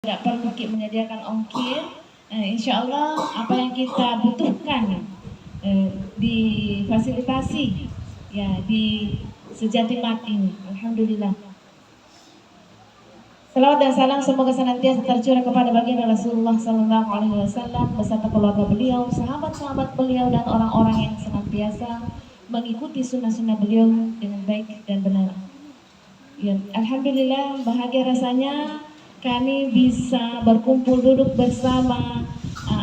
tidak perlu menyediakan ongkir. Insya Allah apa yang kita butuhkan difasilitasi ya di Sejati Mart ini. Alhamdulillah. Salawat dan salam semoga senantiasa tercurah kepada baginda Rasulullah Sallallahu Alaihi Wasallam beserta keluarga beliau, sahabat-sahabat beliau dan orang-orang yang senantiasa mengikuti sunnah-sunnah beliau dengan baik dan benar. Ya, Alhamdulillah bahagia rasanya kami bisa berkumpul duduk bersama,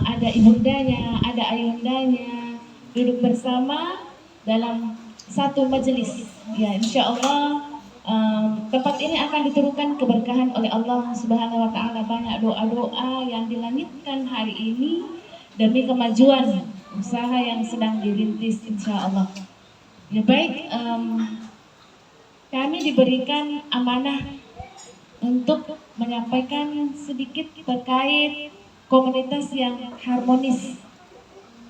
ada ibundanya, ada ayundanya, duduk bersama dalam satu majelis. Ya, insya Allah tempat ini akan diturunkan keberkahan oleh Allah Subhanahu Wa Taala. Banyak doa-doa yang dilangitkan hari ini demi kemajuan usaha yang sedang dirintis, insya Allah. Ya baik. Kami diberikan amanah untuk menyampaikan sedikit terkait komunitas yang harmonis.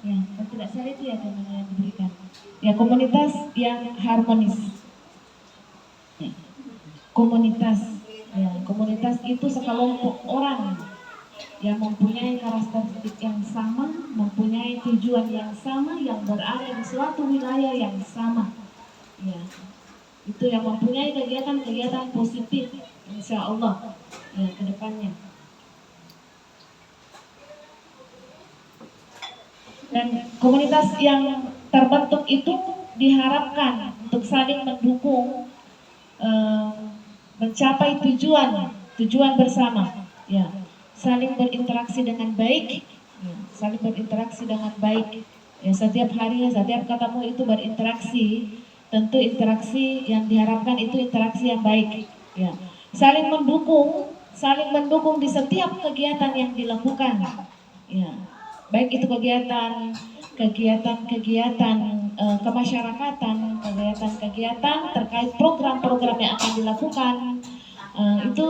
Ya, tidak salah itu ya teman-teman yang diberikan. Ya, komunitas yang harmonis. Ya. Komunitas itu sekelompok orang yang mempunyai karakteristik yang sama, mempunyai tujuan yang sama, yang berada di suatu wilayah yang sama. Ya. Itu yang mempunyai kegiatan-kegiatan positif insya Allah ya, ke depannya. Dan komunitas yang terbentuk itu diharapkan untuk saling mendukung, mencapai tujuan bersama ya, saling berinteraksi dengan baik ya, ya, setiap harinya, setiap ketemu itu berinteraksi. Tentu interaksi yang diharapkan itu interaksi yang baik ya. Saling mendukung di setiap kegiatan yang dilakukan ya. Baik itu kegiatan kemasyarakatan, kegiatan terkait program-program yang akan dilakukan, itu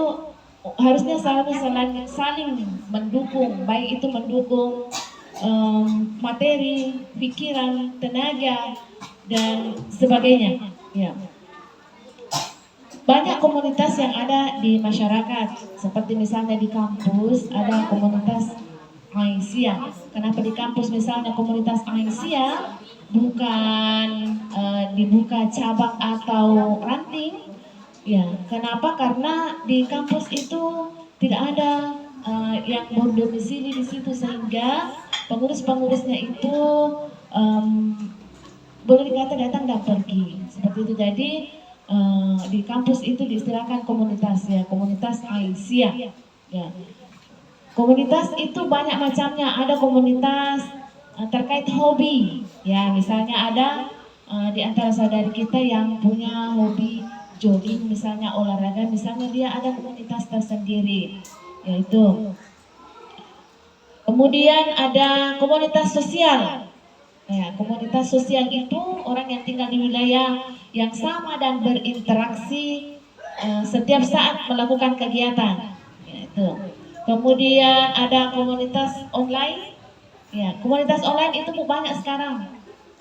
harusnya saling mendukung, baik itu mendukung materi, pikiran, tenaga dan sebagainya ya. Banyak komunitas yang ada di masyarakat, seperti misalnya di kampus ada komunitas Aisyah. Kenapa di kampus misalnya komunitas Aisyah bukan dibuka cabang atau ranting ya? Kenapa? Karena di kampus itu tidak ada yang berdomisili di situ, sehingga pengurus-pengurusnya itu boleh dikata datang dan pergi seperti itu. Jadi di kampus itu diistilahkan komunitas ya, komunitas Aisyah ya. Komunitas itu banyak macamnya. Ada komunitas terkait hobi ya, misalnya ada di antara saudari kita yang punya hobi jogging misalnya, olahraga misalnya, dia ada komunitas tersendiri yaitu. Kemudian ada komunitas sosial. Ya, komunitas sosial itu orang yang tinggal di wilayah yang sama dan berinteraksi setiap saat melakukan kegiatan. Ya, itu. Kemudian ada komunitas online. Ya, komunitas online itu banyak sekarang.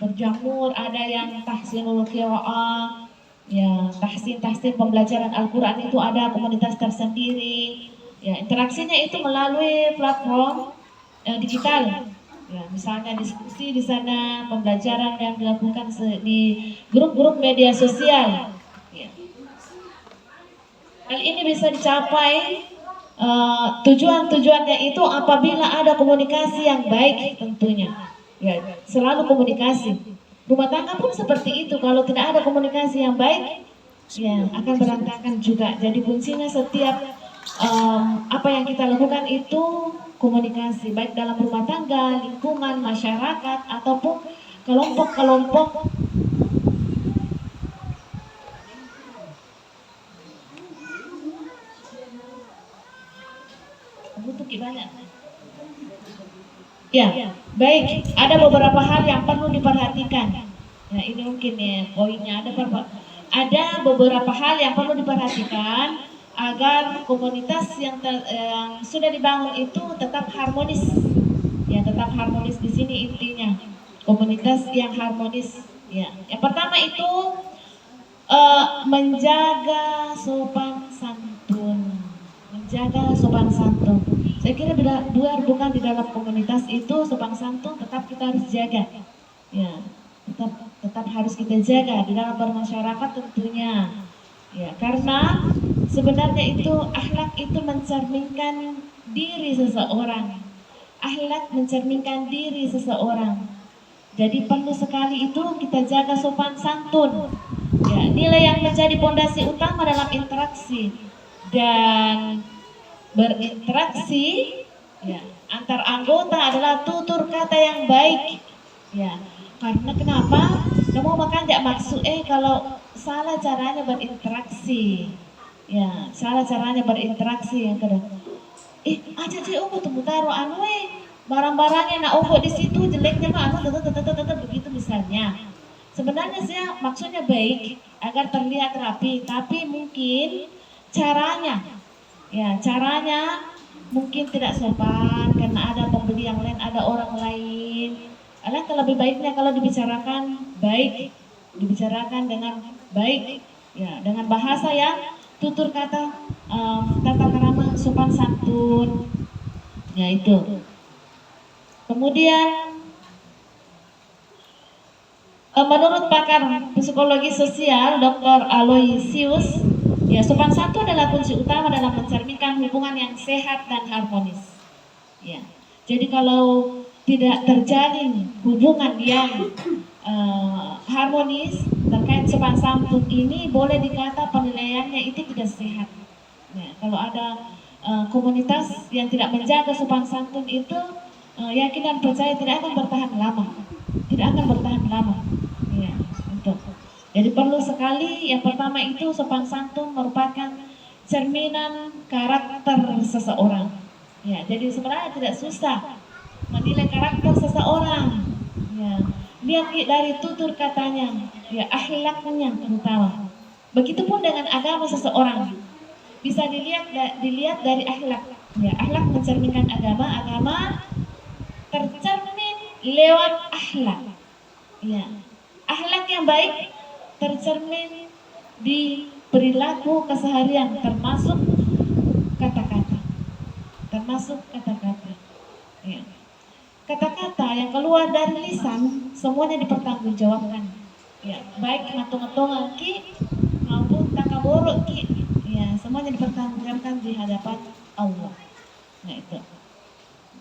Berjamur, ada yang tahsinul qiraah, ya, tahsin pembelajaran Al-Qur'an, itu ada komunitas tersendiri. Ya, interaksinya itu melalui platform digital. Ya, misalnya diskusi di sana, pembelajaran yang dilakukan di grup-grup media sosial. Ya. Hal ini bisa dicapai tujuannya itu apabila ada komunikasi yang baik tentunya. Ya, selalu komunikasi. Rumah tangga pun seperti itu. Kalau tidak ada komunikasi yang baik, ya akan berantakan juga. Jadi kuncinya setiap apa yang kita lakukan itu komunikasi, baik dalam rumah tangga, lingkungan, masyarakat, ataupun kelompok-kelompok. Ya, baik. Ada beberapa hal yang perlu diperhatikan. Nah, ini mungkin ya poinnya. Ada beberapa hal yang perlu diperhatikan agar komunitas yang sudah dibangun itu tetap harmonis. Ya, tetap harmonis di sini intinya. Komunitas yang harmonis. Ya, yang pertama itu menjaga sopan santun. jaga sopan santun. Saya kira biar bukan di dalam komunitas itu sopan santun tetap kita harus jaga. Ya, tetap harus kita jaga di dalam bermasyarakat tentunya. Ya, karena sebenarnya itu akhlak itu mencerminkan diri seseorang. Akhlak mencerminkan diri seseorang. Jadi perlu sekali itu kita jaga sopan santun. Ya, nilai yang menjadi pondasi utama dalam interaksi dan berinteraksi ya antar anggota adalah tutur kata yang baik. Ya, karena kenapa? Kamu makan tidak maksud kalau salah caranya berinteraksi. Ya, salah caranya berinteraksi yang kedua. Aja sih temu taruh barang-barangnya nak di situ jeleknya mah begitu misalnya. Sebenarnya sih maksudnya baik agar terlihat rapi, tapi mungkin caranya mungkin tidak sopan karena ada pembeli yang lain, ada orang lain. Alangkah lebih baiknya kalau dibicarakan baik, dibicarakan dengan baik, ya dengan bahasa yang tutur kata, tata krama sopan santun, ya itu. Kemudian menurut pakar psikologi sosial Dr. Aloysius, ya sopan santun adalah kunci utama dalam mencerminkan hubungan yang sehat dan harmonis. Ya, jadi kalau tidak terjalin hubungan yang harmonis terkait sopan santun ini, boleh dikata penilaiannya itu tidak sehat. Ya, kalau ada komunitas yang tidak menjaga sopan santun itu, yakin dan percaya tidak akan bertahan lama, tidak akan bertahan lama. Ya, itu. Jadi perlu sekali yang pertama itu sopan santun merupakan cerminan karakter seseorang. Ya, jadi sebenarnya tidak susah menilai karakter seseorang. Ya, lihat dari tutur katanya, ya akhlaknya terutama. Begitupun dengan agama seseorang, bisa dilihat dari akhlak. Ya, akhlak mencerminkan agama, agama tercermin lewat akhlak. Ya, akhlak yang baik tercermin di perilaku keseharian, termasuk kata-kata, Ya. Kata-kata yang keluar dari lisan semuanya dipertanggungjawabkan. Ya, baik matung-matungan ki maupun takaborok ki, ya semuanya dipertanggungjawabkan di hadapan Allah. Nah itu.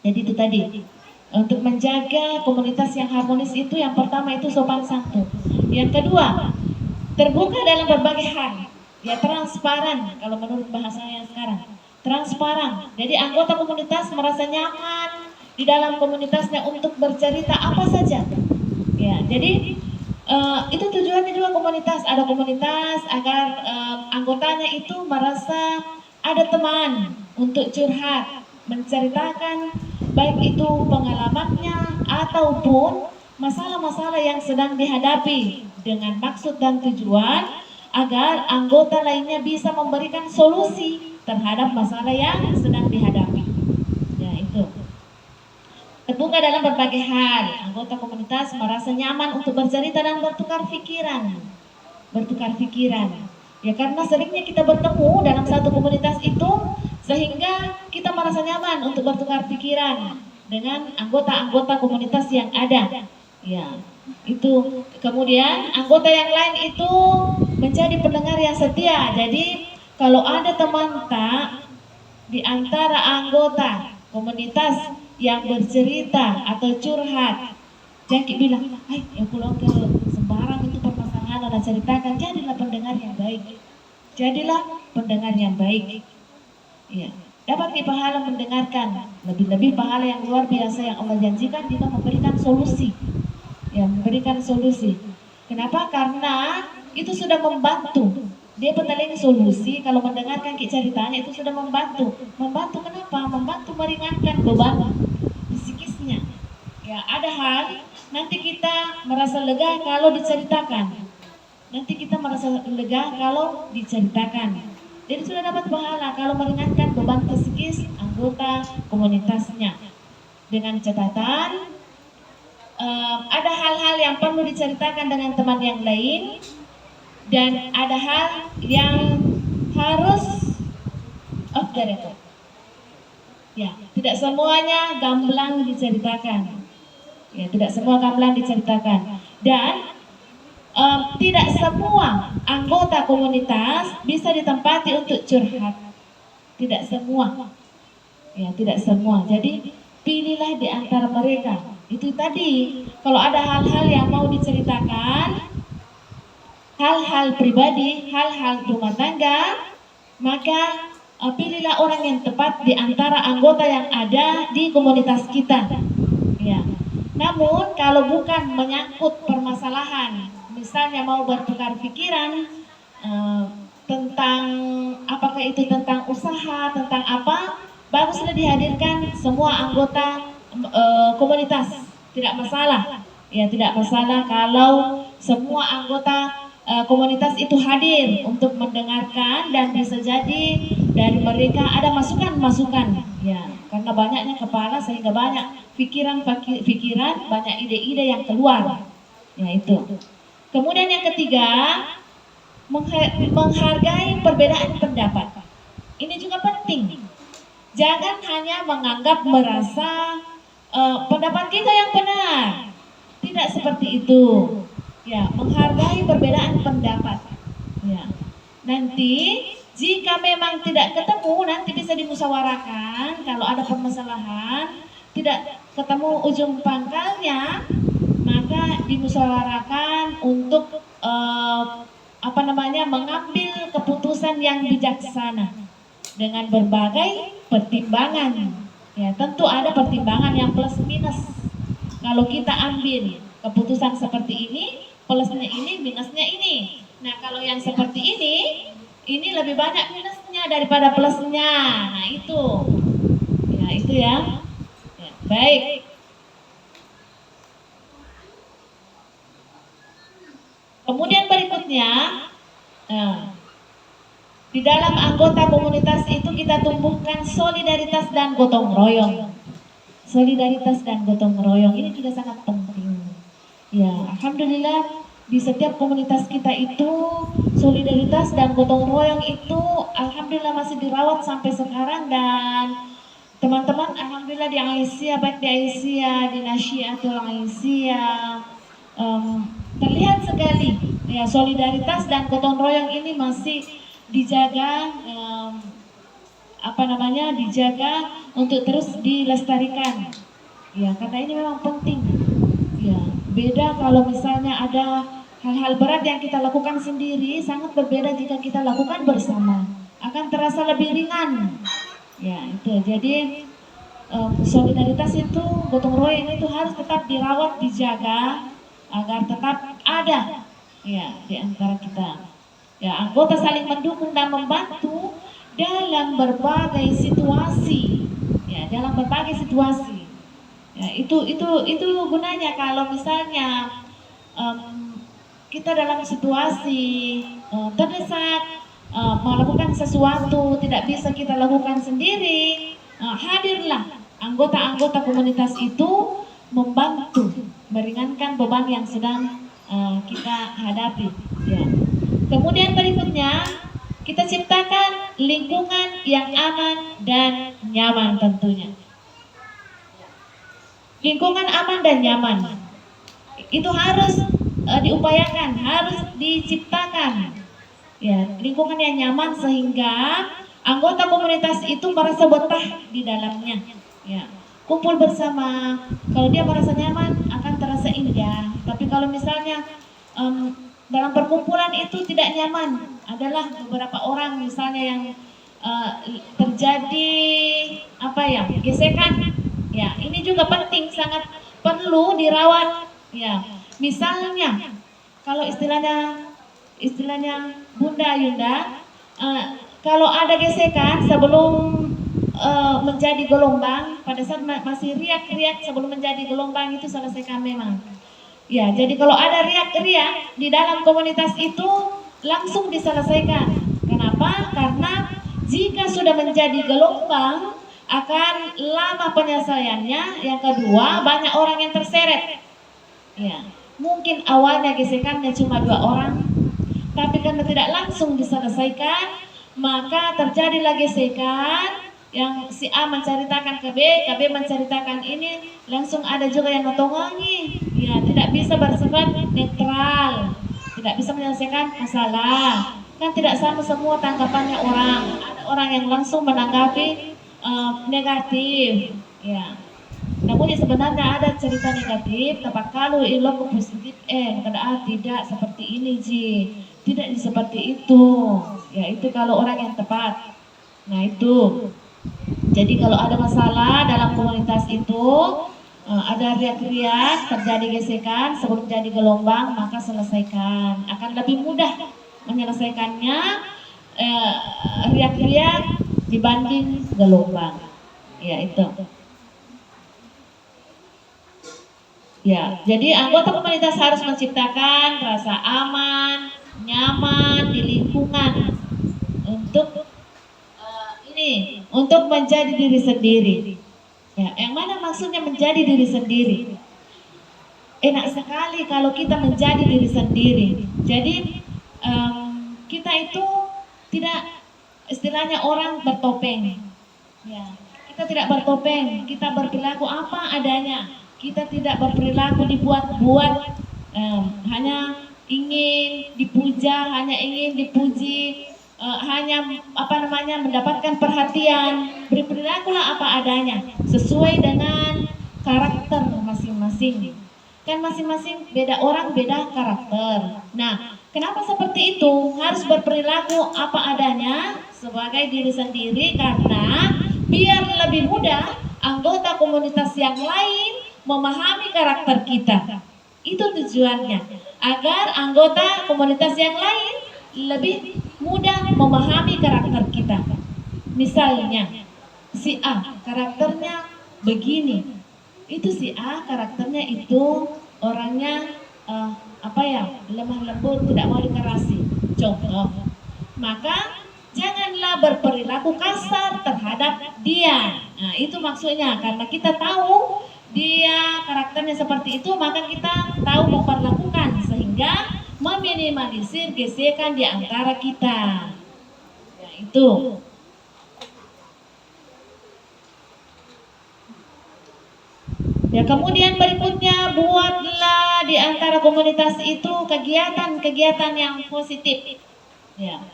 Jadi itu tadi. Untuk menjaga komunitas yang harmonis itu yang pertama itu sopan santun. Yang kedua, terbuka dalam berbagai hal. Ya transparan kalau menurut bahasanya sekarang. Transparan. Jadi anggota komunitas merasa nyaman di dalam komunitasnya untuk bercerita apa saja. Ya, jadi itu tujuannya juga komunitas. Ada komunitas agar anggotanya itu merasa ada teman untuk curhat, menceritakan baik itu pengalamannya ataupun masalah-masalah yang sedang dihadapi dengan maksud dan tujuan agar anggota lainnya bisa memberikan solusi terhadap masalah yang sedang dihadapi. Ya itu. Terbuka dalam berbagai hal, anggota komunitas merasa nyaman untuk bercerita dan bertukar pikiran. Ya karena seringnya kita bertemu dalam satu komunitas itu, sehingga kita merasa nyaman untuk bertukar pikiran dengan anggota-anggota komunitas yang ada. Ya, itu. Kemudian anggota yang lain itu menjadi pendengar yang setia. Jadi kalau ada teman tak di antara anggota komunitas yang bercerita atau curhat, jangan bilang, ya pulang ke sembarang itu permasalahan ada ceritakan. Jadilah pendengar yang baik. Jadilah pendengar yang baik. Ya, dapat pahala mendengarkan, lebih-lebih pahala yang luar biasa yang Allah janjikan jika memberikan solusi. Ya, memberikan solusi. Kenapa? Karena itu sudah membantu. Dia peneling solusi, kalau mendengarkan ceritanya itu sudah membantu. Membantu kenapa? Membantu meringankan beban psikisnya. Ya, ada hal nanti kita merasa lega kalau diceritakan. Jadi sudah dapat pahala kalau meringankan beban psikis anggota komunitasnya. Dengan catatan ada hal-hal yang perlu diceritakan dengan teman yang lain, dan ada hal yang harus off the record. Ya, tidak semuanya gamblang diceritakan. Ya, tidak semua gamblang diceritakan. Dan tidak semua anggota komunitas bisa ditempati untuk curhat. Tidak semua. Ya, tidak semua. Jadi pilihlah di antara mereka. Itu tadi, kalau ada hal-hal yang mau diceritakan, hal-hal pribadi, hal-hal rumah tangga, maka pilihlah orang yang tepat di antara anggota yang ada di komunitas kita. Ya. Namun kalau bukan menyangkut permasalahan, misalnya mau bertukar pikiran tentang apakah itu tentang usaha, tentang apa, baguslah dihadirkan semua anggota komunitas. Tidak masalah. Ya, tidak masalah kalau semua anggota komunitas itu hadir untuk mendengarkan, dan bisa jadi dari mereka ada masukan-masukan, ya, karena banyaknya kepala sehingga banyak pikiran, banyak ide-ide yang keluar, ya itu. Kemudian yang ketiga, menghargai perbedaan pendapat. Ini juga penting. Jangan hanya menganggap merasa pendapat kita yang benar. Tidak seperti itu. Ya, menghargai perbedaan pendapat. Ya. Nanti jika memang tidak ketemu, nanti bisa dimusyawarahkan. Kalau ada permasalahan tidak ketemu ujung pangkalnya, maka dimusyawarahkan untuk mengambil keputusan yang bijaksana dengan berbagai pertimbangan. Ya, tentu ada pertimbangan yang plus minus. Kalau kita ambil keputusan seperti ini, plusnya ini, minusnya ini. Nah, kalau yang seperti ini lebih banyak minusnya daripada plusnya. Nah, itu. Ya, itu ya. Ya, baik. Kemudian berikutnya, di dalam anggota komunitas itu kita tumbuhkan solidaritas dan gotong royong. Solidaritas dan gotong royong ini juga sangat penting. Ya, alhamdulillah di setiap komunitas kita itu solidaritas dan gotong royong itu alhamdulillah masih dirawat sampai sekarang, dan teman-teman alhamdulillah di Aisyah, baik di Aisyah, di Nasyiatul Aisyah, terlihat sekali ya solidaritas dan gotong royong ini masih dijaga, dijaga untuk terus dilestarikan. Ya, karena ini memang penting. Ya, beda kalau misalnya ada hal-hal berat yang kita lakukan sendiri, sangat berbeda jika kita lakukan bersama. Akan terasa lebih ringan. Ya, itu. Jadi solidaritas itu, gotong royong itu harus tetap dirawat, dijaga agar tetap ada ya di antara kita. Ya, anggota saling mendukung dan membantu dalam berbagai situasi. Ya, dalam berbagai situasi. Ya, itu gunanya kalau misalnya kita dalam situasi terdesak, melakukan sesuatu tidak bisa kita lakukan sendiri, hadirlah anggota-anggota komunitas itu membantu meringankan beban yang sedang kita hadapi. Ya. Kemudian berikutnya kita ciptakan lingkungan yang aman dan nyaman tentunya. Lingkungan aman dan nyaman itu harus diupayakan, harus diciptakan. Ya, lingkungan yang nyaman sehingga anggota komunitas itu merasa betah di dalamnya. Ya, kumpul bersama, kalau dia merasa nyaman akan terasa indah. Tapi kalau misalnya dalam perkumpulan itu tidak nyaman, adalah beberapa orang misalnya yang terjadi gesekan. Ya, ini juga penting, sangat perlu dirawat. Ya, misalnya kalau istilahnya Bunda Yunda, kalau ada gesekan sebelum menjadi gelombang, pada saat masih riak-riak sebelum menjadi gelombang, itu selesaikan memang. Ya, jadi kalau ada riak-riak di dalam komunitas itu langsung diselesaikan. Kenapa? Karena jika sudah menjadi gelombang akan lama penyelesaiannya. Yang kedua, banyak orang yang terseret. Ya, mungkin awalnya gesekannya cuma 2 orang, tapi karena tidak langsung diselesaikan, maka terjadilah gesekan, yang si A menceritakan ke B menceritakan ini, langsung ada juga yang notongangi. Ya, tidak bisa bersifat netral, tidak bisa menyelesaikan masalah. Kan tidak sama semua tanggapannya orang. Ada orang yang langsung menanggapi negatif. Ya. Namun sebenarnya ada cerita negatif, tapi kalau ilmu positif, tidak seperti ini Ji, tidak seperti itu. Ya itu kalau orang yang tepat. Nah itu. Jadi kalau ada masalah dalam komunitas itu, ada riak-riak, terjadi gesekan sebelum jadi gelombang, maka selesaikan. Akan lebih mudah menyelesaikannya riak-riak dibanding gelombang. Ya itu. Ya, jadi anggota komunitas harus menciptakan rasa aman, nyaman di lingkungan untuk untuk menjadi diri sendiri. Ya, yang mana maksudnya menjadi diri sendiri? Enak sekali kalau kita menjadi diri sendiri. Jadi kita itu tidak, istilahnya orang bertopeng. Ya, kita tidak bertopeng, kita berperilaku apa adanya. Kita tidak berperilaku dibuat-buat, hanya ingin dipuja, hanya ingin dipuji, hanya mendapatkan perhatian. Berperilakulah apa adanya, sesuai dengan karakter masing-masing. Kan masing-masing beda orang, beda karakter. Nah, kenapa seperti itu? Harus berperilaku apa adanya sebagai diri sendiri, karena biar lebih mudah anggota komunitas yang lain memahami karakter kita. Itu tujuannya, agar anggota komunitas yang lain lebih mudah memahami karakter kita. Misalnya, si A karakternya begini, itu si A karakternya itu orangnya lemah lembut, tidak mau dikerasi. Contoh, maka janganlah berperilaku kasar terhadap dia. Nah, itu maksudnya, karena kita tahu dia karakternya seperti itu, maka kita tahu memperlakukan sehingga meminimalisir gesekan di antara kita. Ya, itu. Ya, kemudian berikutnya, buatlah di antara komunitas itu kegiatan-kegiatan yang positif. Ya.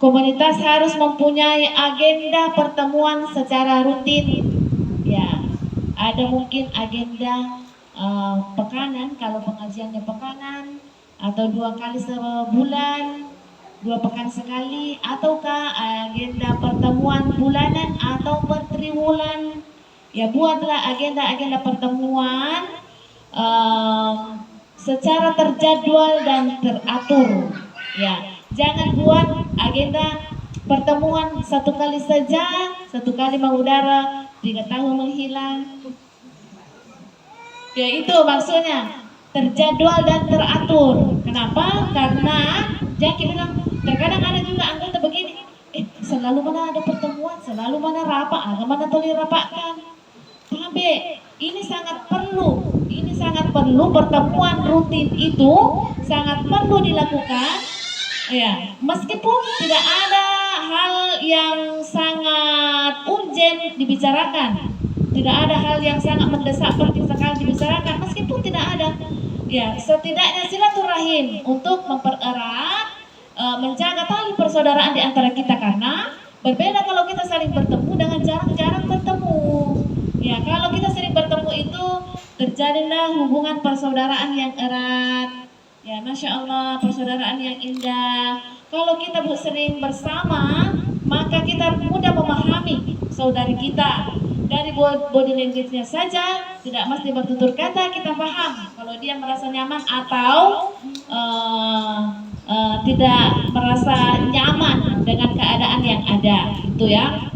Komunitas harus mempunyai agenda pertemuan secara rutin. Ya, ada mungkin agenda pekanan, kalau pengajiannya pekanan, atau 2 kali sebulan, 2 pekan sekali, ataukah agenda pertemuan bulanan atau bertriwulan. Ya, buatlah agenda-agenda pertemuan secara terjadwal dan teratur. Ya, jangan buat agenda pertemuan 1 kali saja, 1 kali mengudara, 3 tahun menghilang. Ya, itu maksudnya terjadwal dan teratur. Kenapa? Karena jangan bilang, terkadang ada juga anggota begini, selalu mana ada pertemuan, selalu mana rapat, mana toli rapatkan. Tapi ini sangat perlu pertemuan rutin itu sangat perlu dilakukan. Ya, meskipun tidak ada hal yang sangat urgent dibicarakan, tidak ada hal yang sangat mendesak penting sekali dibicarakan, meskipun tidak ada. Ya, setidaknya silaturahim untuk mempererat, menjaga tali persaudaraan di antara kita, karena berbeda kalau kita saling bertemu dengan jarang-jarang bertemu. Ya, kalau kita sering bertemu itu terjadilah hubungan persaudaraan yang erat. Ya, Masya Allah, persaudaraan yang indah. Kalau kita sering bersama, maka kita mudah memahami saudari kita. Dari body language-nya saja, tidak mesti bertutur kata, kita paham kalau dia merasa nyaman atau tidak merasa nyaman dengan keadaan yang ada. Itu ya.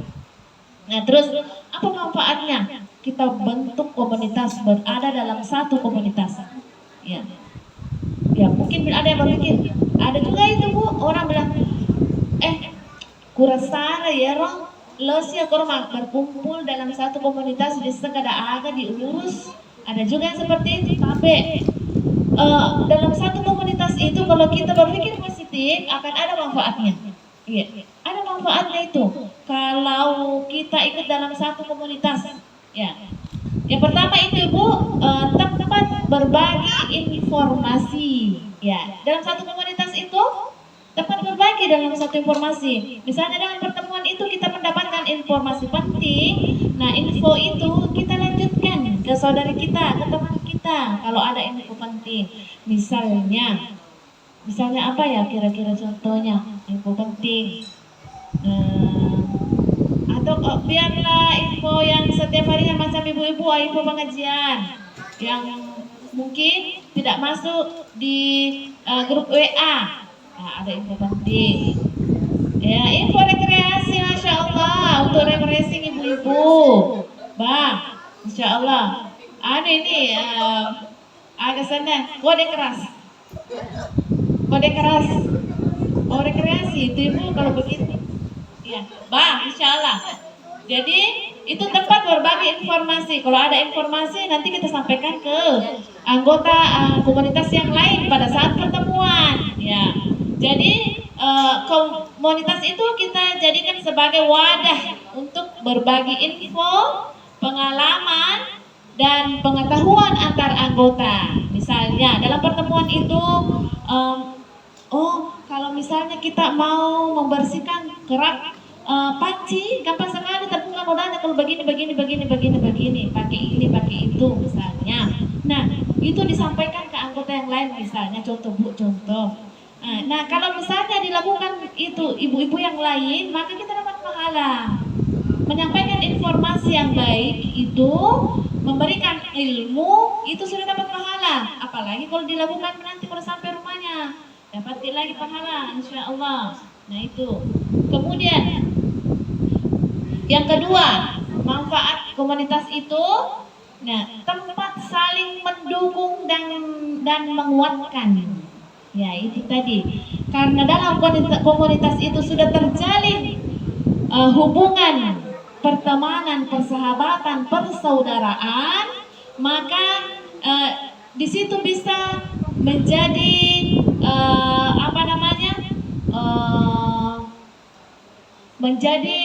Nah, terus apa manfaatnya? Kita bentuk komunitas, berada dalam satu komunitas. Ya. Ya, mungkin ada yang berpikir, ada juga itu Bu, orang bilang, kurasana ya roh, lo sih berkumpul dalam satu komunitas di sekada aga diurus. Ada juga yang seperti itu, tapi dalam satu komunitas itu kalau kita berpikir positif akan ada manfaatnya. Iya, Ada manfaatnya itu. Kalau kita ikut dalam satu komunitas, ya. Yang pertama itu Ibu, tempat berbagi informasi. Ya, dalam satu komunitas itu tempat berbagi dalam satu informasi. Misalnya dengan pertemuan itu kita mendapatkan informasi penting. Nah, info itu kita lanjutkan ke saudari kita, ke teman kita. Kalau ada info penting, misalnya apa ya kira-kira contohnya info penting. Atau biarlah info yang setiap harinya macam ibu-ibu, info pengajian yang mungkin tidak masuk di grup WA. Nah, ada info penting. Ya, info rekreasi, masya Allah, untuk refreshing ibu-ibu, bang, masya Allah. Ada ini agak sana, kode keras, oh rekreasi itu ibu kalau begitu. Ya, bang, insya Allah. Jadi itu tempat berbagi informasi. Kalau ada informasi nanti kita sampaikan ke anggota komunitas yang lain pada saat pertemuan. Ya, jadi komunitas itu kita jadikan sebagai wadah untuk berbagi info, pengalaman, dan pengetahuan antar anggota. Misalnya dalam pertemuan itu, oh kalau misalnya kita mau membersihkan kerak panci, gampang sekali terbuka modalnya kalau begini, pakai ini, pakai itu misalnya. Nah, itu disampaikan ke anggota yang lain misalnya, contoh Bu, contoh. Nah, kalau misalnya dilakukan itu ibu-ibu yang lain, maka kita dapat pahala. Menyampaikan informasi yang baik itu, memberikan ilmu, itu sudah dapat pahala. Apalagi kalau dilakukan nanti kalau sampai rumahnya, dapat lagi pahala, insya Allah. Nah itu. Kemudian yang kedua, manfaat komunitas itu, nah, tempat saling mendukung dan menguatkan. Ya, itu tadi. Karena dalam komunitas itu sudah terjalin hubungan pertemanan, persahabatan, persaudaraan, maka di situ bisa menjadi menjadi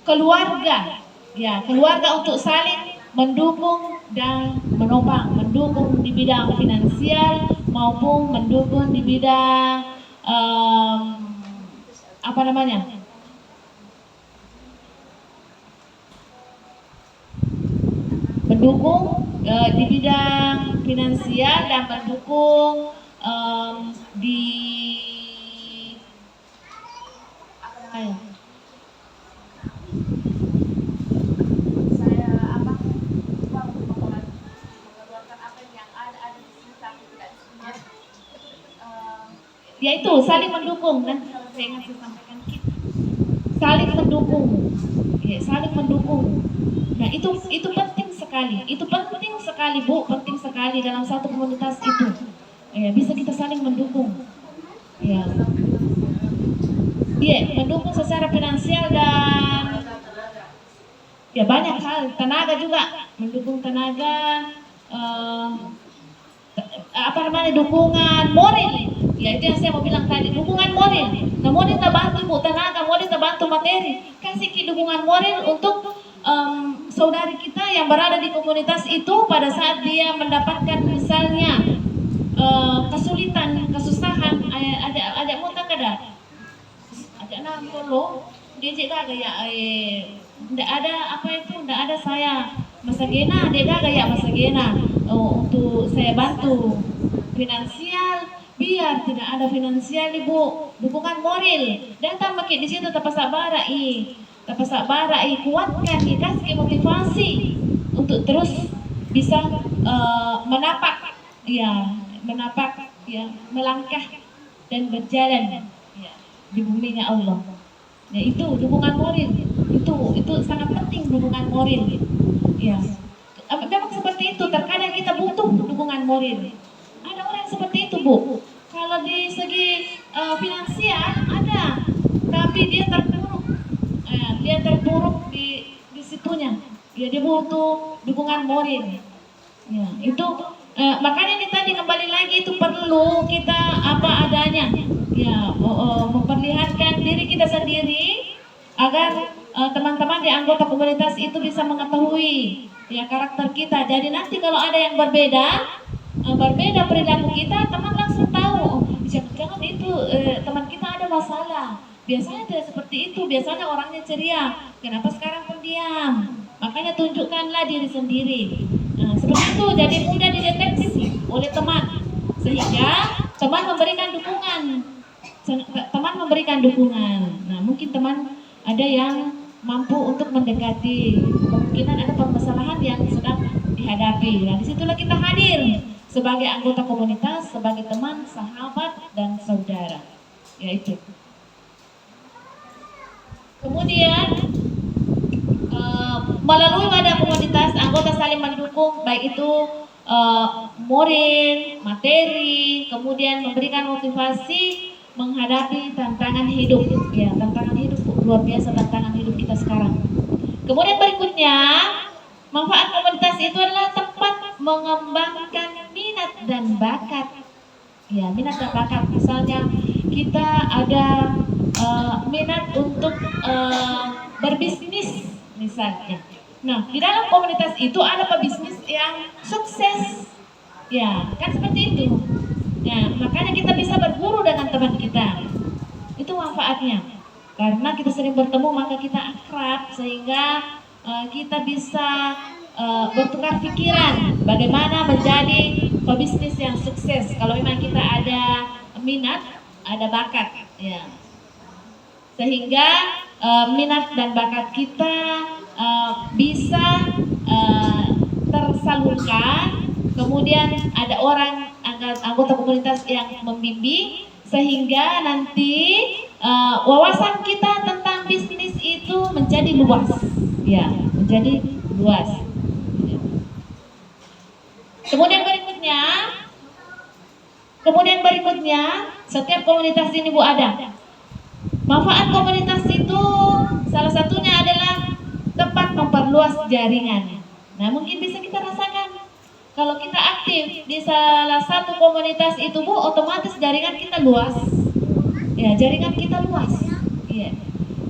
keluarga, ya, keluarga untuk saling mendukung dan menopang, mendukung di bidang finansial maupun mendukung di bidang mendukung di bidang finansial dan mendukung di yaitu saling mendukung. Nanti kalau saya ingat saya sampaikan saling mendukung, ya, saling mendukung. Nah itu penting sekali Bu, penting sekali dalam satu komunitas itu. Ya, bisa kita saling mendukung. Ya, mendukung secara finansial dan ya banyak hal, tenaga juga, mendukung tenaga, dukungan moral. Ya itu yang saya mau bilang tadi, dukungan moral. Nah, moral kita bantu Bu, tenaga, moral kita bantu materi. Kasih dukungan moral untuk saudari kita yang berada di komunitas itu pada saat dia mendapatkan misalnya kesulitan, kesusahan, ada muntah kada, ada nangkolo, dia juga gaya, ndak ada saya masagena, dia gaya masagena, untuk saya bantu finansial. Biar tidak ada finansial Ibu, dukungan moral. Datang makin di situ tapasak barai, kuatkan, dikasih motivasi untuk terus bisa menapak, melangkah dan berjalan di buminya Allah. Ya itu dukungan moral. Itu sangat penting, dukungan moral. Ya. Memang seperti itu, terkadang kita butuh dukungan moral. Ada orang yang seperti itu Bu. Kalau di segi finansial ada, tapi dia terpuruk di situnya. Ya, dia butuh dukungan moral. Ya, itu makanya ini tadi kembali lagi itu perlu kita apa adanya. ya memperlihatkan diri kita sendiri agar teman-teman di anggota komunitas itu bisa mengetahui ya karakter kita. Jadi nanti kalau ada yang berbeda perilaku kita, teman langsung tahu, oh, jangan-jangan itu teman kita ada masalah. Biasanya tidak seperti itu, biasanya orangnya ceria. Kenapa sekarang pendiam? Makanya tunjukkanlah diri sendiri. Nah, seperti itu, jadi mudah dideteksi oleh teman, sehingga teman memberikan dukungan. Teman memberikan dukungan. Nah, mungkin teman ada yang mampu untuk mendekati, kemungkinan ada permasalahan yang sedang dihadapi. Nah, disitulah kita hadir sebagai anggota komunitas, sebagai teman, sahabat, dan saudara. Yaitu. Kemudian melalui wadah komunitas, anggota saling mendukung, baik itu moral, materi, kemudian memberikan motivasi menghadapi tantangan hidup. Ya, tantangan hidup luar biasa, tantangan hidup kita sekarang. Kemudian berikutnya, manfaat komunitas itu adalah tempat mengembangkan minat dan bakat. Ya, minat dan bakat. Misalnya kita ada minat untuk berbisnis misalnya. Nah, di dalam komunitas itu ada pebisnis yang sukses. Ya, kan seperti itu. Ya, makanya kita bisa berguru dengan teman kita. Itu manfaatnya. Karena kita sering bertemu maka kita akrab, sehingga kita bisa bertukar pikiran bagaimana menjadi pebisnis yang sukses. Kalau memang kita ada minat, ada bakat, ya. Sehingga minat dan bakat kita bisa tersalurkan. Kemudian ada orang anggota komunitas yang membimbing, sehingga nanti wawasan kita tentang bisnis itu menjadi luas, ya, menjadi luas. Kemudian berikutnya, setiap komunitas ini Bu ada. Manfaat komunitas itu salah satunya adalah tempat memperluas jaringan. Nah, mungkin bisa kita rasakan kalau kita aktif di salah satu komunitas itu Bu, otomatis jaringan kita luas. Ya, jaringan kita luas. Iya.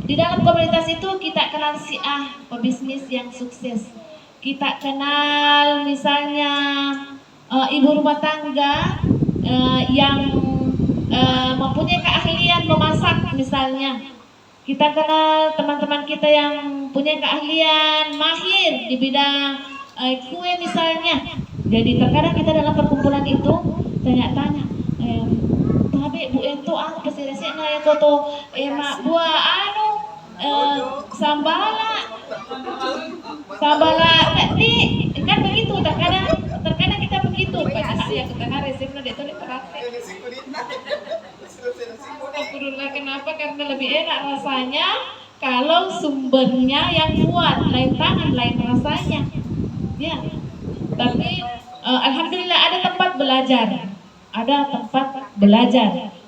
Di dalam komunitas itu kita kenal si A, pebisnis yang sukses. Kita kenal misalnya ibu rumah tangga yang mempunyai keahlian memasak misalnya. Kita kenal teman-teman kita yang punya keahlian mahir di bidang kue misalnya. Jadi terkadang kita dalam perkumpulan itu tanya-tanya, tapi Bu Ento apa sih resepnya ya toto emak buah anu sambala nanti kan begitu. Terkadang kita begitu padahal ya kita resepnya itu praktek. Kenapa? Karena lebih enak rasanya kalau sumbernya yang kuat, lain tangan, lain rasanya. Ya, tapi alhamdulillah ada tempat belajar,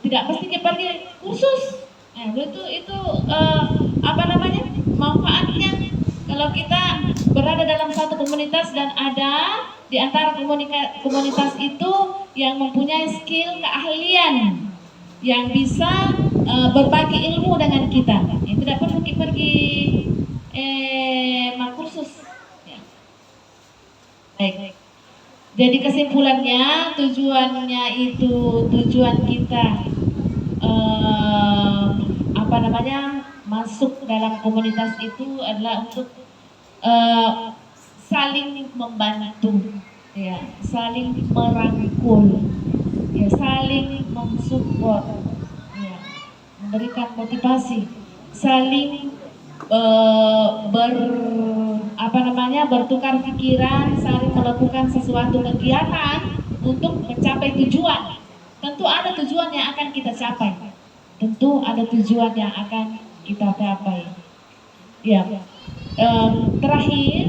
Tidak mesti kita pergi kursus. Nah, itu apa namanya manfaatnya kalau kita berada dalam satu komunitas dan ada di antara komunitas itu yang mempunyai skill keahlian yang bisa berbagi ilmu dengan kita. Ya, tidak perlu pergi kursus. Ya. Baik. Jadi kesimpulannya tujuan kita masuk dalam komunitas itu adalah untuk saling membantu, ya, saling merangkul, ya, saling mensupport, ya, memberikan motivasi, saling bertukar pikiran, saling melakukan sesuatu kegiatan untuk mencapai tujuan. Tentu ada tujuan yang akan kita capai. Ya, terakhir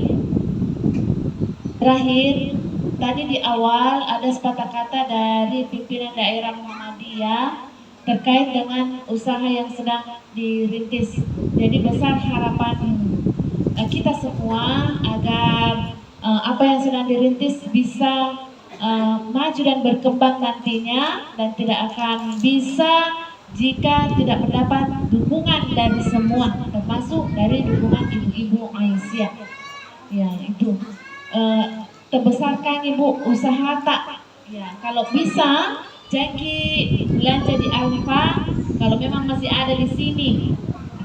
tadi di awal ada sepatah kata dari pimpinan daerah Muhammadiyah terkait dengan usaha yang sedang dirintis. Jadi besar harapan kita semua agar apa yang sedang dirintis bisa maju dan berkembang nantinya, dan tidak akan bisa jika tidak mendapat dukungan dari semua, termasuk dari dukungan ibu-ibu Aisyah. Ya itu terbesarkan ibu usaha tak. Ya kalau bisa jadi belanja di Alfa kalau memang masih ada di sini.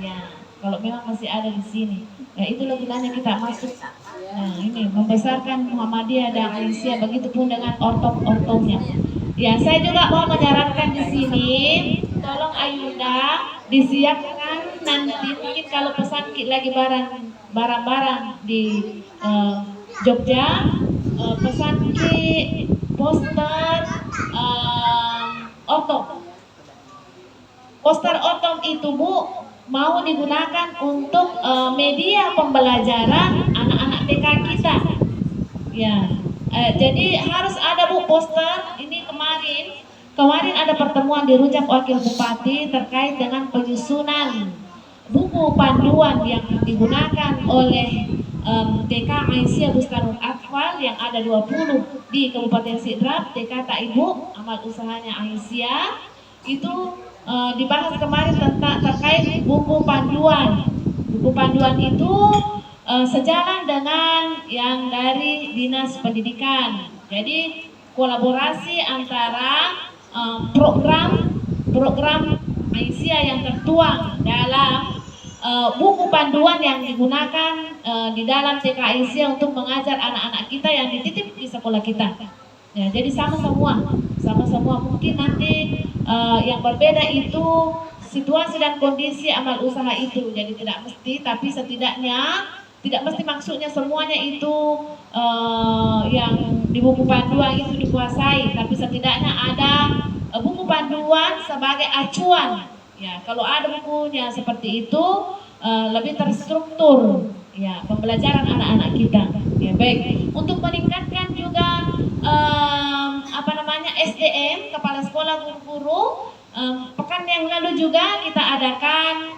Ya kalau memang masih ada di sini. Ya itulah gunanya kita masuk. Nah ini membesarkan Muhammadiyah dan Aisyah, begitupun dengan ortom-ortomnya. Ya saya juga mau menyarankan di sini, tolong Ayunda disiapkan nanti mungkin kalau pesan lagi barang-barang di Jogja, pesan ki poster otom. Poster otom itu Bu mau digunakan untuk media pembelajaran anak-anak TK kita. Ya, jadi harus ada Bu poster. Ini kemarin ada pertemuan di Rujak Wakil Bupati terkait dengan penyusunan buku panduan yang digunakan oleh TK Aisyah Bustanul Atfal yang ada 20 di Kabupaten Sidrap. TK Tak Ibu amal usahanya Aisyah itu dibahas kemarin tentang terkait buku panduan. Buku panduan itu sejalan dengan yang dari Dinas Pendidikan. Jadi kolaborasi antara program Aisyah yang tertuang dalam buku panduan yang digunakan di dalam TK Aisyah untuk mengajar anak-anak kita yang dititip di sekolah kita. Ya, jadi sama semua mungkin nanti yang berbeda itu situasi dan kondisi amal usaha itu. Jadi tidak mesti, tapi setidaknya tidak mesti maksudnya semuanya itu yang di buku panduan itu dikuasai, tapi setidaknya ada buku panduan sebagai acuan. Ya, kalau ada bukunya seperti itu lebih terstruktur ya pembelajaran anak-anak kita. Ya, baik. Untuk meningkatkan juga SDM, kepala sekolah, guru-guru, pekan yang lalu juga kita adakan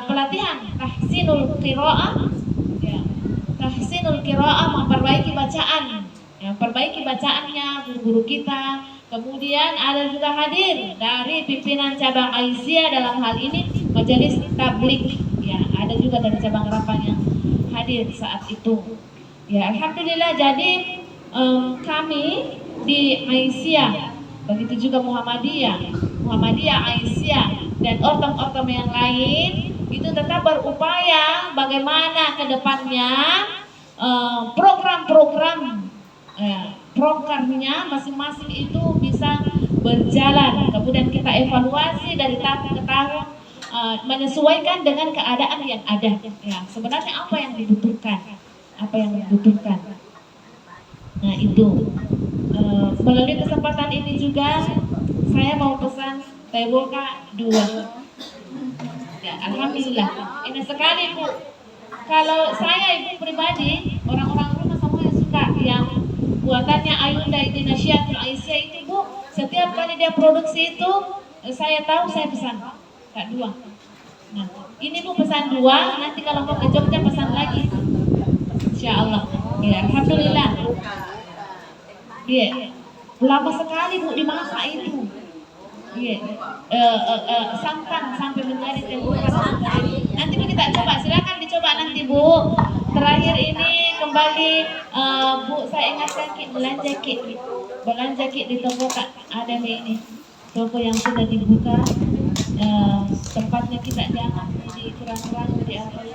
pelatihan tahsinul qiraah. Ya, tahsinul qiraah memperbaiki bacaan. Ya, perbaiki bacaannya guru-guru kita. Kemudian ada juga hadir dari pimpinan cabang Aisyah dalam hal ini majelis tablik. Ya, ada juga dari cabang Rapang yang hadir saat itu. Ya, alhamdulillah jadi kami di Aisyah, begitu juga Muhammadiyah Aisyah dan ortom-ortom yang lain itu tetap berupaya bagaimana ke depannya programnya masing-masing itu bisa berjalan. Kemudian kita evaluasi dari tahun ke tahun menyesuaikan dengan keadaan yang ada. Ya, sebenarnya apa yang dibutuhkan. Nah itu melalui kesempatan ini juga saya mau pesan teh boka 2. Ya, alhamdulillah ini sekali Bu. Kalau saya ibu pribadi, orang-orang rumah semuanya suka yang buatannya Ayunda Indonesiatul Aisyah itu Bu. Setiap kali dia produksi itu saya tahu saya pesan Kak 2. Nah ini Bu pesan 2, nanti kalau mau ke Jogja pesan lagi insya Allah. Ya, alhamdulillah. Iya, lama sekali Bu dimasak itu. Iya, santan sampai menjadi tempuran. Nanti Bu kita coba, silakan dicoba nanti Bu. Terakhir ini kembali Bu saya ingatkan belanja kit di toko tak ada nih ini. Toko yang sudah dibuka, tempatnya kita jangan di kurang-kurang di apa